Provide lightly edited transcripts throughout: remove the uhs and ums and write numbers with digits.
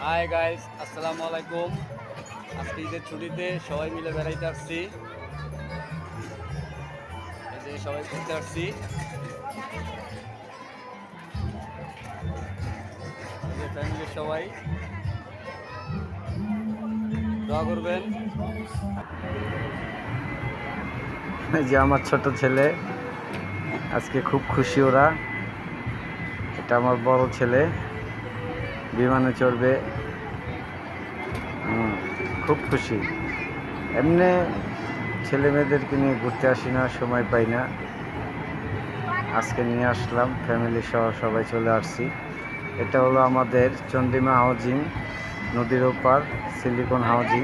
Hi guys, আসসালামু আলাইকুম। আজকে ঈদের ছুটিতে সবাই মিলে বেড়াইতে আসছি। এই যে সবাই ঘুরতে আসছি। এই যে ফ্যামিলির সবাই দোয়া করবেন। এই যে আমার ছোট ছেলে, আজকে খুব খুশি ওরা। এটা আমার বড় ছেলে, বিমানে চড়বে। খুব খুশি। এমনি ছেলে মেয়েদেরকে নিয়ে ঘুরতে আসি না, সময় পাই না। আজকে নিয়ে আসলাম, ফ্যামিলি সহ সবাই চলে আসছি। এটা হলো আমাদের চন্দ্রিমা হাউজিং, নদীর ওপার সিলিকন হাউজিং।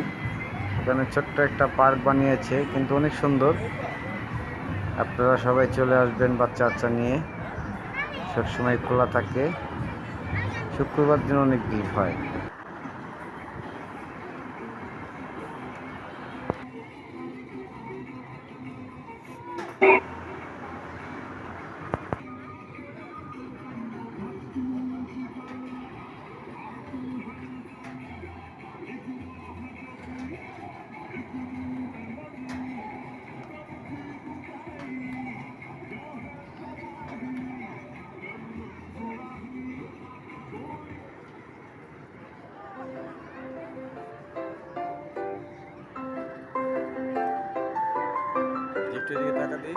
এখানে ছোট্ট একটা পার্ক বানিয়েছে, কিন্তু অনেক সুন্দর। আপনারা সবাই চলে আসবেন বাচ্চা বাচ্চা নিয়ে। সবসময় খোলা থাকে, শুক্রবার দিন অনেক ভিড় হয়। একটু এদিকে টাকা দিই।